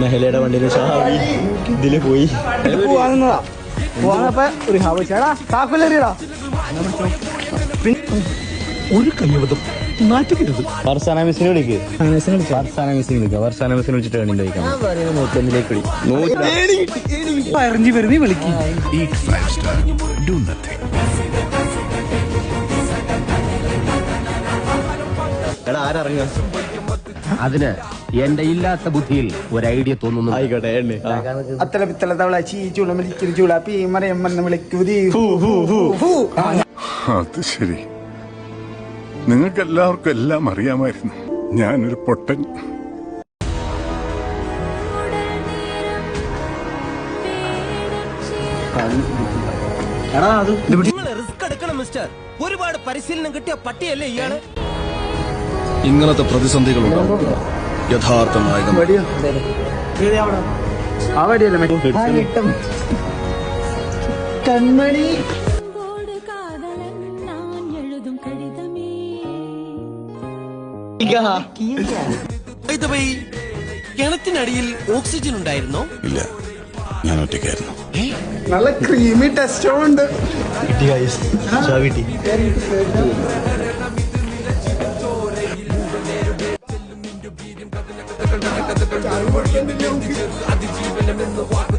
മെഹലയുടെ വണ്ടിയിൽ ഷാവി ഇതില് പോയി ഒരു കയ്യബദ്ധം നാറ്റിക്കരുത്. ഫർസാന മിസ്സിനെ വിളിക്ക്. ഫർസാന മിസ്സിനെ വിളിക്കുക. ഫർസാന മിസ്സിനെ വിളിച്ചിട്ട് വേണില്ല കഴിക്കാൻ. നൂറ്റൊന്നിലേക്ക് വിളി. വെറുതെ വിളിക്കും. എടാ ആരറിഞ്ഞ അതിന് എന്റെ ഇല്ലാത്ത ബുദ്ധിയിൽ ഒരു ഐഡിയ തോന്നുന്നു. ആയിക്കോട്ടെ. അത്തല പിത്തല തവള ചീച്ചുള മിളിക്കൽ ചൂള പീമറയമ്മന്ന് വിളിക്കൂതി. അത് ശരി, നിങ്ങൾക്ക് എല്ലാവർക്കും എല്ലാം അറിയാമായിരുന്നു. ഞാനൊരു പൊട്ടൻ. റിസ്ക് എടുക്കണം മിസ്റ്റർ. ഒരുപാട് പരിശീലനം കിട്ടിയ പട്ടിയല്ലേ ഇയാള്. ഇങ്ങനത്തെ പ്രതിസന്ധികളുണ്ടാവും യഥാർത്ഥ നായകൻ. കൺമണി കിണറ്റിനടിയിൽ ഓക്സിജൻ ഉണ്ടായിരുന്നോ? ഇല്ല, ഞാൻ ഒറ്റയ്ക്കായിരുന്നു. നല്ല ക്രീമി ടെസ്റ്റോ ഉണ്ട്. അതിജീവനം എന്ന് വാക്ക്